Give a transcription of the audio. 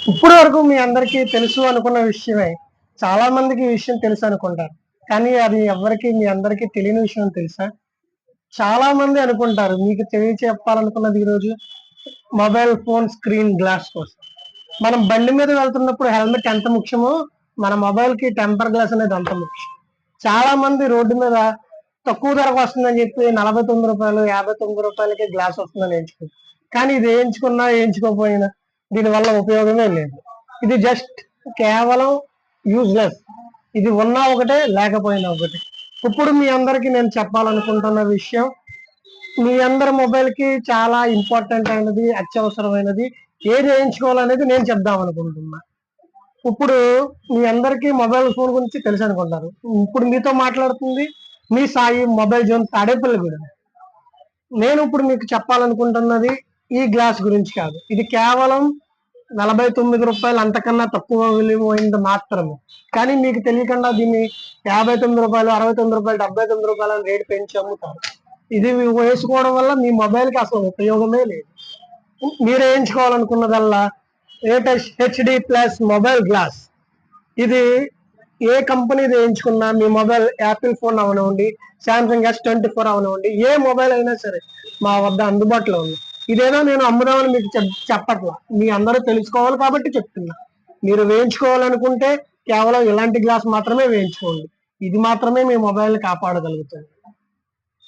ఇప్పటి వరకు మీ అందరికీ తెలుసు అనుకున్న విషయమే. చాలా మందికి ఈ విషయం తెలుసు అనుకుంటారు. కానీ అది ఎవ్వరికీ మీ అందరికీ తెలియని విషయం తెలుసా? చాలా మంది అనుకుంటారు. మీకు తెలియచెప్పాలనుకున్నది ఈరోజు మొబైల్ ఫోన్ స్క్రీన్ గ్లాస్ కోసం. మనం బండి మీద వెళ్తున్నప్పుడు హెల్మెట్ ఎంత ముఖ్యమో, మన మొబైల్‌కి టెంపర్ గ్లాస్ అనేది అంత ముఖ్యం. చాలా మంది రోడ్డు మీద తక్కువ ధరకు వస్తుందని చెప్పి రూ. 49, రూ. 59కే గ్లాస్ వస్తుందని ఎంచుకుంటారు. కానీ ఇది ఏయించుకున్నా, ఏయించుకోకపోయినా దీనివల్ల ఉపయోగమే లేదు. ఇది జస్ట్ కేవలం యూజ్‌లెస్. ఇది ఉన్నా ఒకటే, లేకపోయినా ఒకటే. ఇప్పుడు మీ అందరికీ నేను చెప్పాలనుకుంటున్న విషయం, మీ అందరి మొబైల్‌కి చాలా ఇంపార్టెంట్ అయినది, అత్యవసరమైనది ఏది ఏయించుకోవాలనేది నేను చెప్దామనుకుంటున్నా. ఇప్పుడు మీ అందరికీ మొబైల్ ఫోన్ గురించి తెలుసనుకుంటారు. ఇప్పుడు మీతో మాట్లాడుతుంది మీ సాయి మొబైల్ జోన్ తాడేపల్లిగూడెం. నేను ఇప్పుడు మీకు చెప్పాలనుకుంటున్నది ఈ గ్లాస్ గురించి కాదు. ఇది కేవలం రూ. 49 అంతకన్నా తక్కువ విలువైనది మాత్రమే. కానీ మీకు తెలియకుండా దీన్ని రూ. 59, రూ. 69, రూ. 79 అని రేట్ పెంచి అమ్ముతారు. ఇది వేసుకోవడం వల్ల మీ మొబైల్‌కి అసలు ఉపయోగమే లేదు. మీరు వేయించుకోవాలనుకున్నదల్లా latest HD plus mobile glass. ఇది ఏ కంపెనీది వేయించుకున్నా మీ మొబైల్ యాపిల్ ఫోన్ అవనివ్వండి, సామ్సంగ్ S24 అవనివ్వండి, ఏ మొబైల్ అయినా సరే మా వద్ద అందుబాటులో ఉంది. ఇదేదో నేను అమ్ముదామని మీకు చెప్పట్లా. మీ అందరూ తెలుసుకోవాలి కాబట్టి చెప్తున్నా. మీరు వేయించుకోవాలనుకుంటే కేవలం ఇలాంటి గ్లాస్ మాత్రమే వేయించుకోండి. ఇది మాత్రమే మీ మొబైల్‌ని కాపాడగలుగుతుంది.